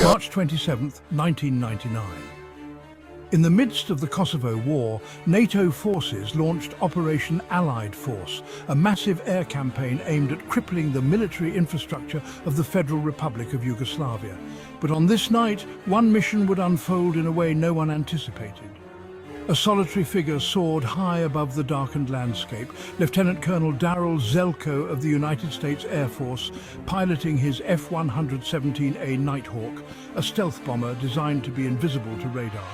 March 27, 1999. In the midst of the Kosovo War, NATO forces launched Operation Allied Force, a massive air campaign aimed at crippling the military infrastructure of the Federal Republic of Yugoslavia. But on this night, one mission would unfold in a way no one anticipated. A solitary figure soared high above the darkened landscape, Lieutenant Colonel Darrell Zelko of the United States Air Force, piloting his F-117A Nighthawk, a stealth bomber designed to be invisible to radar.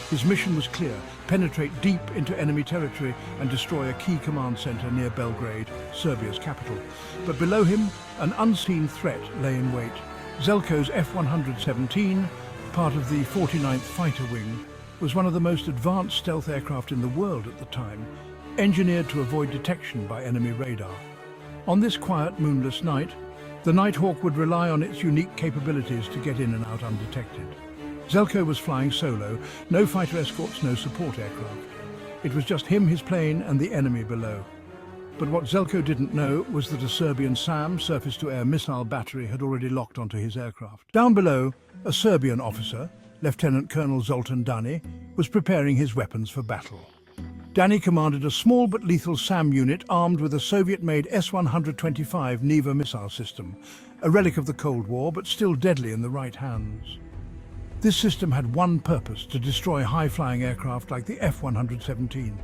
His mission was clear: penetrate deep into enemy territory and destroy a key command center near Belgrade, Serbia's capital. But below him, an unseen threat lay in wait. Zelko's F-117, part of the 49th Fighter Wing, was one of the most advanced stealth aircraft in the world at the time, engineered to avoid detection by enemy radar. On this quiet, moonless night, the Nighthawk would rely on its unique capabilities to get in and out undetected. Zelko was flying solo, no fighter escorts, no support aircraft. It was just him, his plane, and the enemy below. But what Zelko didn't know was that a Serbian SAM, surface-to-air missile battery, had already locked onto his aircraft. Down below, a Serbian officer, Lieutenant Colonel Zoltan Dani, was preparing his weapons for battle. Dani commanded a small but lethal SAM unit armed with a Soviet-made S-125 Neva missile system, a relic of the Cold War but still deadly in the right hands. This system had one purpose: to destroy high-flying aircraft like the F-117.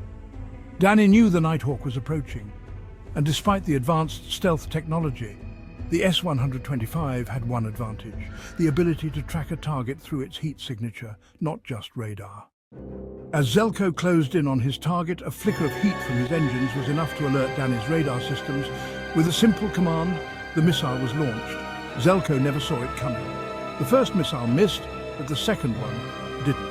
Dani knew the Nighthawk was approaching, and despite the advanced stealth technology, the S-125 had one advantage: the ability to track a target through its heat signature, not just radar. As Zelko closed in on his target, a flicker of heat from his engines was enough to alert Dani's radar systems. With a simple command, the missile was launched. Zelko never saw it coming. The first missile missed, but the second one didn't.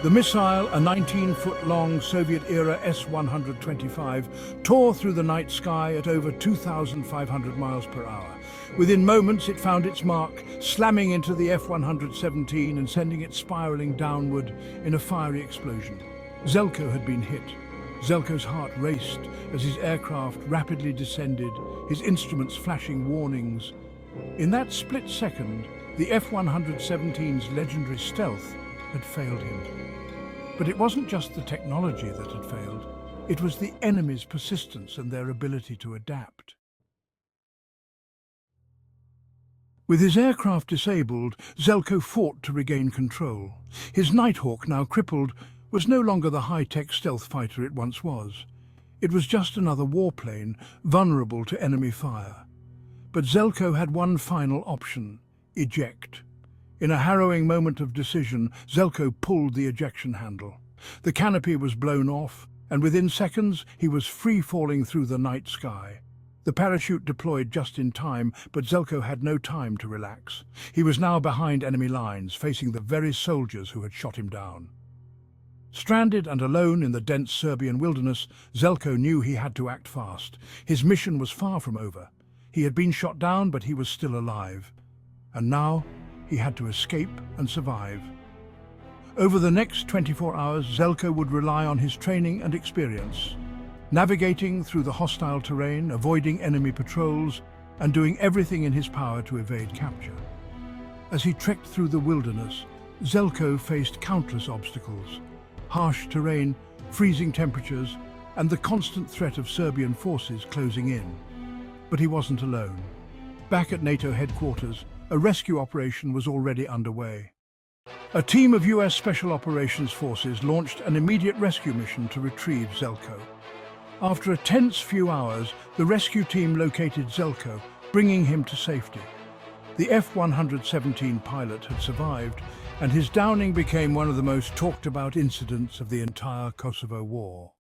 The missile, a 19-foot-long Soviet-era S-125, tore through the night sky at over 2,500 miles per hour. Within moments, it found its mark, slamming into the F-117 and sending it spiraling downward in a fiery explosion. Zelko had been hit. Zelko's heart raced as his aircraft rapidly descended, his instruments flashing warnings. In that split second, the F-117's legendary stealth had failed him. But it wasn't just the technology that had failed. It was the enemy's persistence and their ability to adapt. With his aircraft disabled, Zelko fought to regain control. His Nighthawk, now crippled, was no longer the high-tech stealth fighter it once was. It was just another warplane, vulnerable to enemy fire. But Zelko had one final option: eject. In a harrowing moment of decision, Zelko pulled the ejection handle. The canopy was blown off, and within seconds he was free-falling through the night sky. The parachute deployed just in time, but Zelko had no time to relax. He was now behind enemy lines, facing the very soldiers who had shot him down. Stranded and alone in the dense Serbian wilderness, Zelko knew he had to act fast. His mission was far from over. He had been shot down, but he was still alive. And now, he had to escape and survive. Over the next 24 hours, Zelko would rely on his training and experience, navigating through the hostile terrain, avoiding enemy patrols, and doing everything in his power to evade capture. As he trekked through the wilderness, Zelko faced countless obstacles: harsh terrain, freezing temperatures, and the constant threat of Serbian forces closing in. But he wasn't alone. Back at NATO headquarters, a rescue operation was already underway. A team of US Special Operations Forces launched an immediate rescue mission to retrieve Zelko. After a tense few hours, the rescue team located Zelko, bringing him to safety. The F-117 pilot had survived, and his downing became one of the most talked-about incidents of the entire Kosovo War.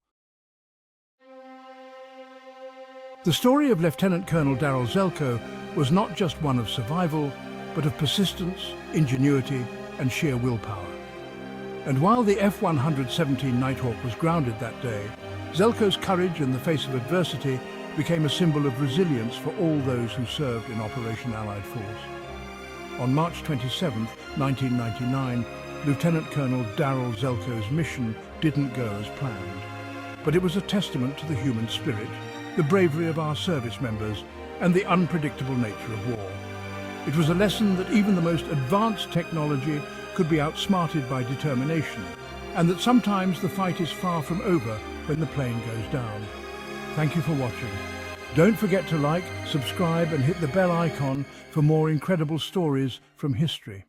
The story of Lieutenant Colonel Darrell Zelko was not just one of survival, but of persistence, ingenuity, and sheer willpower. And while the F-117 Nighthawk was grounded that day, Zelko's courage in the face of adversity became a symbol of resilience for all those who served in Operation Allied Force. On March 27, 1999, Lieutenant Colonel Darrell Zelko's mission didn't go as planned. But it was a testament to the human spirit, the bravery of our service members, and the unpredictable nature of war. It was a lesson that even the most advanced technology could be outsmarted by determination, and that sometimes the fight is far from over when the plane goes down. Thank you for watching. Don't forget to like, subscribe and hit the bell icon for more incredible stories from history.